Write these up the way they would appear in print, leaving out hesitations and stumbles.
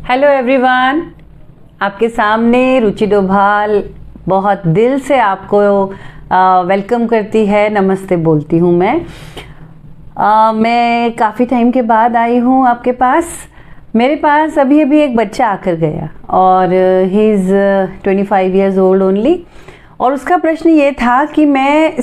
Hello everyone, आपके सामने रुचि डोभाल बहुत दिल से आपको वेलकम करती है, नमस्ते बोलती हूँ मैं काफ़ी टाइम के बाद आई हूँ आपके पास। मेरे पास अभी अभी एक बच्चा आकर गया और he is 25 years old only. और उसका प्रश्न ये था कि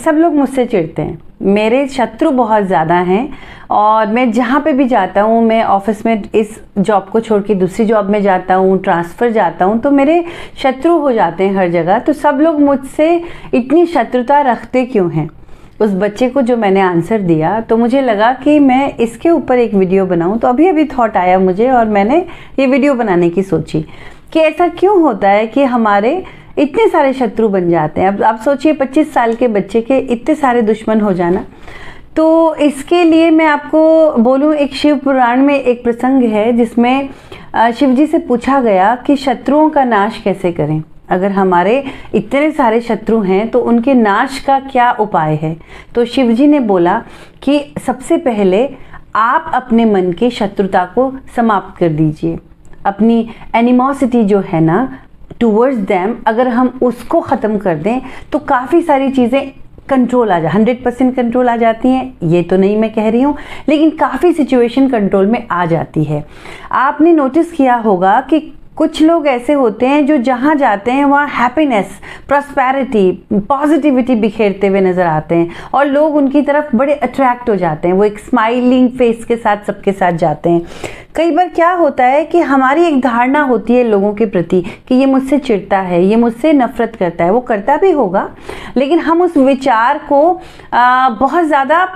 सब लोग मुझसे चिढ़ते हैं, मेरे शत्रु बहुत ज़्यादा हैं और मैं जहाँ पे भी जाता हूँ, मैं ऑफिस में इस जॉब को छोड़ के दूसरी जॉब में जाता हूँ, ट्रांसफ़र जाता हूँ, तो मेरे शत्रु हो जाते हैं हर जगह। तो सब लोग मुझसे इतनी शत्रुता रखते क्यों हैं? उस बच्चे को जो मैंने आंसर दिया तो मुझे लगा कि मैं इसके ऊपर एक वीडियो बनाऊँ। तो अभी अभी थॉट आया मुझे और मैंने ये वीडियो बनाने की सोची कि ऐसा क्यों होता है कि हमारे इतने सारे शत्रु बन जाते हैं। अब आप सोचिए 25 साल के बच्चे के इतने सारे दुश्मन हो जाना। तो इसके लिए मैं आपको बोलूं, एक शिव पुराण में एक प्रसंग है जिसमें शिव जी से पूछा गया कि शत्रुओं का नाश कैसे करें। अगर हमारे इतने सारे शत्रु हैं तो उनके नाश का क्या उपाय है? तो शिव जी ने बोला कि सबसे पहले आप अपने मन की शत्रुता को समाप्त कर दीजिए। अपनी एनिमोसिटी जो है ना टूवर्ड्स देम, अगर हम उसको ख़त्म कर दें तो काफ़ी सारी चीज़ें कंट्रोल आ जा 100% कंट्रोल आ जाती हैं। ये तो नहीं मैं कह रही हूँ, लेकिन काफ़ी सिचुएशन कंट्रोल में आ जाती है। आपने नोटिस किया होगा कि कुछ लोग ऐसे होते हैं जो जहाँ जाते हैं वहाँ हैप्पीनेस, प्रॉस्पेरिटी, पॉजिटिविटी बिखेरते हुए नज़र आते हैं और लोग उनकी तरफ बड़े अट्रैक्ट हो जाते हैं। वो एक स्माइलिंग फेस के साथ सबके साथ जाते हैं। कई बार क्या होता है कि हमारी एक धारणा होती है लोगों के प्रति कि ये मुझसे चिढ़ता है, ये मुझसे नफरत करता है। वो करता भी होगा, लेकिन हम उस विचार को बहुत ज़्यादा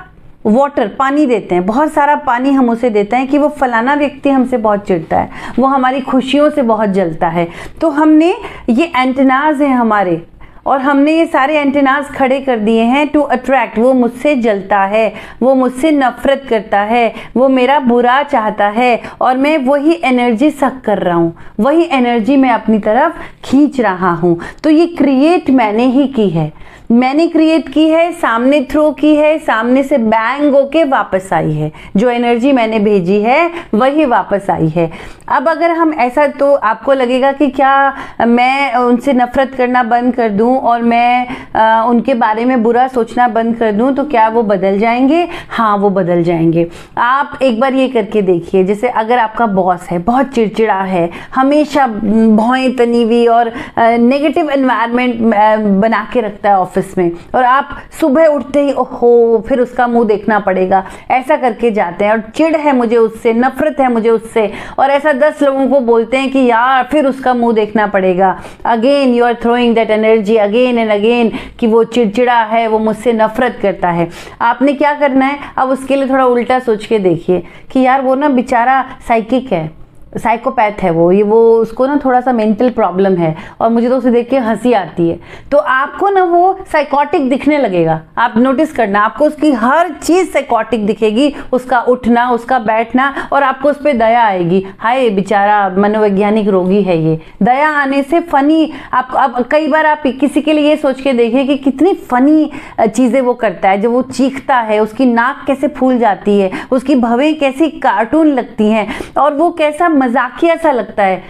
पानी देते हैं, बहुत सारा पानी हम उसे देते हैं कि वो फलाना व्यक्ति हमसे बहुत चिढ़ता है, वो हमारी खुशियों से बहुत जलता है। तो हमने ये एंटेनाज हैं हमारे, और हमने ये सारे एंटेनाज खड़े कर दिए हैं टू अट्रैक्ट। वो मुझसे जलता है, वो मुझसे नफरत करता है, वो मेरा बुरा चाहता है और मैं वही एनर्जी सक कर रहा हूँ, वही एनर्जी मैं अपनी तरफ खींच रहा हूँ। तो ये क्रिएट मैंने ही की है, मैंने क्रिएट की है, सामने थ्रो की है, सामने से बैंग होके वापस आई है। जो एनर्जी मैंने भेजी है वही वापस आई है। अब अगर हम ऐसा, तो आपको लगेगा कि क्या मैं उनसे नफरत करना बंद कर दूं और मैं उनके बारे में बुरा सोचना बंद कर दूं तो क्या वो बदल जाएंगे? हाँ, वो बदल जाएंगे। आप एक बार ये करके देखिए, जैसे अगर आपका बॉस है, बहुत चिड़चिड़ा है, हमेशा भौएं तनी हुई और नेगेटिव एनवायरनमेंट बना के रखता है ऑफिस में, और आप सुबह उठते ही ओहो फिर उसका मुंह देखना पड़ेगा, ऐसा करके जाते हैं और चिढ़ है मुझे उससे, नफरत है मुझे उससे, और ऐसा 10 लोगों को बोलते हैं कि यार फिर उसका मुंह देखना पड़ेगा। Again you are throwing that energy again and again कि वो चिड़चिड़ा है, वो मुझसे नफरत करता है। आपने क्या करना है, अब उसके लिए थोड़ा उल्टा सोच के देखिए कि यार वो ना बेचारा साइकिक है, साइकोपैथ है, वो उसको ना थोड़ा सा मेंटल प्रॉब्लम है और मुझे तो उसे देख के हंसी आती है। तो आपको ना वो साइकोटिक दिखने लगेगा। आप नोटिस करना, आपको उसकी हर चीज़ साइकोटिक दिखेगी, उसका उठना, उसका बैठना, और आपको उस पर दया आएगी। हाय बेचारा मनोवैज्ञानिक रोगी है ये। दया आने से फनी, आपको अब कई बार आप किसी के लिए ये सोच के देखिए कि कितनी फनी चीज़ें वो करता है। जब वो चीखता है, उसकी नाक कैसे फूल जाती है, उसकी भवें कैसी कार्टून लगती हैं और वो कैसा मजाकिया सा लगता है।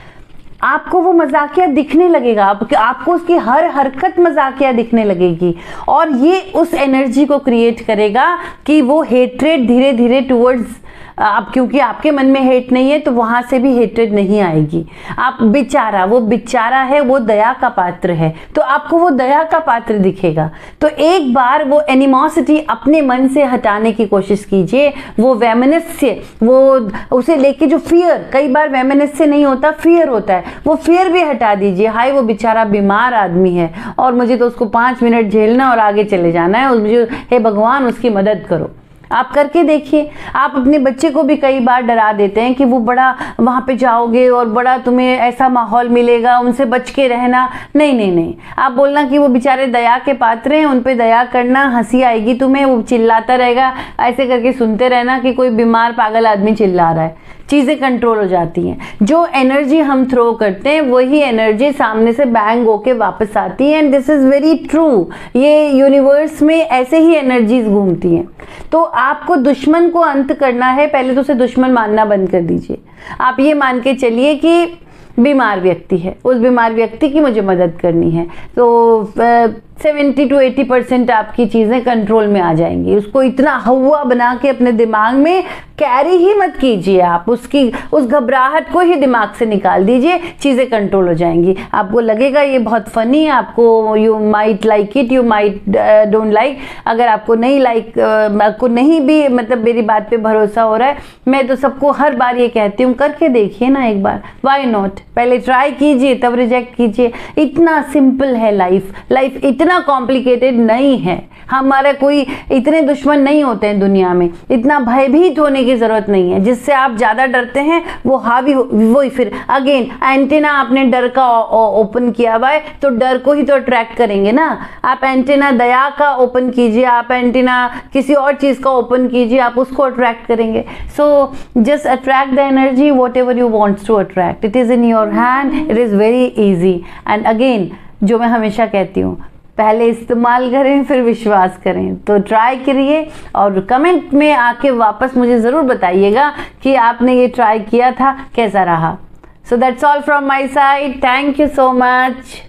आपको वो मजाकिया दिखने लगेगा, आपको उसकी हर हरकत मजाकिया दिखने लगेगी, और ये उस एनर्जी को क्रिएट करेगा कि वो हेट्रेड धीरे धीरे टुवर्ड्स, अब क्योंकि आपके मन में हेट नहीं है तो वहां से भी हेट्रेड नहीं आएगी। आप बेचारा, वो बेचारा है, वो दया का पात्र है, तो आपको वो दया का पात्र दिखेगा। तो एक बार वो एनिमोसिटी अपने मन से हटाने की कोशिश कीजिए। वो वैमनस्य, वो उसे लेके जो फियर, कई बार वैमनस्य नहीं होता, फियर होता है, वो फियर भी हटा दीजिए। हाय वो बेचारा बीमार आदमी है और मुझे तो उसको 5 मिनट झेलना और आगे चले जाना है, मुझे हे भगवान उसकी मदद करो। आप करके देखिए। आप अपने बच्चे को भी कई बार डरा देते हैं कि वो बड़ा वहाँ पे जाओगे और बड़ा तुम्हें ऐसा माहौल मिलेगा, उनसे बच के रहना। नहीं नहीं नहीं, आप बोलना कि वो बेचारे दया के पात्र हैं, उन पे दया करना, हंसी आएगी तुम्हें, वो चिल्लाता रहेगा, ऐसे करके सुनते रहना कि कोई बीमार पागल आदमी चिल्ला रहा है। चीज़ें कंट्रोल हो जाती हैं। जो एनर्जी हम थ्रो करते हैं वही एनर्जी सामने से बैंग होके वापस आती है, and this is very true. ये यूनिवर्स में ऐसे ही एनर्जीज घूमती हैं। तो आपको दुश्मन को अंत करना है, पहले तो उसे दुश्मन मानना बंद कर दीजिए। आप ये मान के चलिए कि बीमार व्यक्ति है, उस बीमार व्यक्ति की मुझे मदद करनी है, तो 70 to 80% आपकी चीज़ें कंट्रोल में आ जाएंगी। उसको इतना हवा बना के अपने दिमाग में कैरी ही मत कीजिए, आप उस घबराहट को ही दिमाग से निकाल दीजिए, चीज़ें कंट्रोल हो जाएंगी। आपको लगेगा ये बहुत फनी है, आपको you might like it, you might don't like. अगर आपको आपको नहीं भी मतलब मेरी बात पे भरोसा हो रहा है, मैं तो सबको हर बार ये कहती हूँ, करके देखिए ना एक बार, वाई नॉट। पहले ट्राई कीजिए तब रिजेक्ट कीजिए। इतना सिंपल है लाइफ इतना कॉम्प्लिकेटेड नहीं है। हमारे कोई इतने दुश्मन नहीं होते हैं दुनिया में, इतना भयभीत होने की जरूरत नहीं है। जिससे आप ज्यादा डरते हैं वो हावी वही फिर अगेन एंटेना आपने डर का ओपन किया हुआ है, तो डर को ही तो अट्रैक्ट करेंगे ना। आप एंटेना दया का ओपन कीजिए, आप एंटेना किसी और चीज का ओपन कीजिए, आप उसको अट्रैक्ट करेंगे। So just attract the energy whatever you wants to attract, it is in your hand, it is very easy. And again जो मैं हमेशा कहती हूँ, पहले इस्तेमाल करें फिर विश्वास करें। तो ट्राई करिए और कमेंट में आके वापस मुझे ज़रूर बताइएगा कि आपने ये ट्राई किया था, कैसा रहा। So that's all from my side, thank you so much.